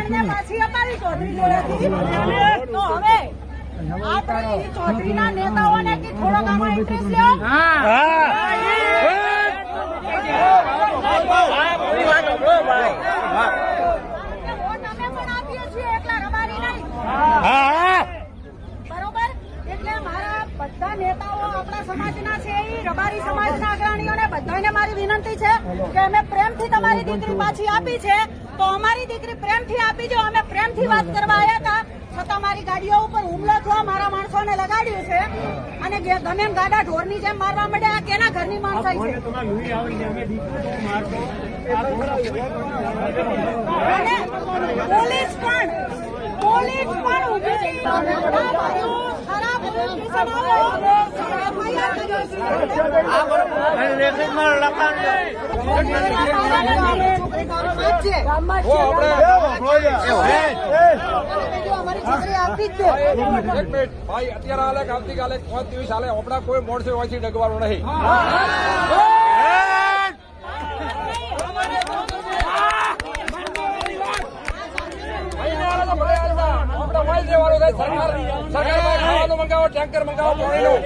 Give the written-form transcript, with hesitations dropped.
બેનને પાછી અપાવી ચૌધરી જોડેથી તો હવે આપણે ચૌધરીના નેતાઓને કે થોડોક આમાં ઇન્ટરેસ્ટ લ્યો વોટ અમે પણ આપીએ છીએ એકલા રબારી નહીં બરોબર એટલે મારા બધા નેતાઓ આપણા સમાજના છે એ રબારી સમાજના અગ્રણીઓને બધાને મારી વિનંતી છે કે અમે પ્રેમથી તમારી દીકરી પાછી આપી છે તો અમારી દીકરી પ્રેમથી આપી જો અમે પ્રેમથી વાત કરવા આવ્યા હતા છતાં મારી ગાડીઓ ઉપર હુમલો થયો મારા માણસોને લગાડ્યું છે અને ગમે એમ ગાડા ઢોરની જેમ મારવા માંડ્યા કેના ઘરની માણસાઈ છે અને પોલીસ પણ ઉભી ભાઈ અત્યારે હાલે આવતીકાલે 5 દિવસ હાલે હમણાં કોઈ મોડસે વાંચી ડગવાનું નહીં સરકાર ખાવાનું મંગાવો ટેન્કર મંગાવો પાણીનું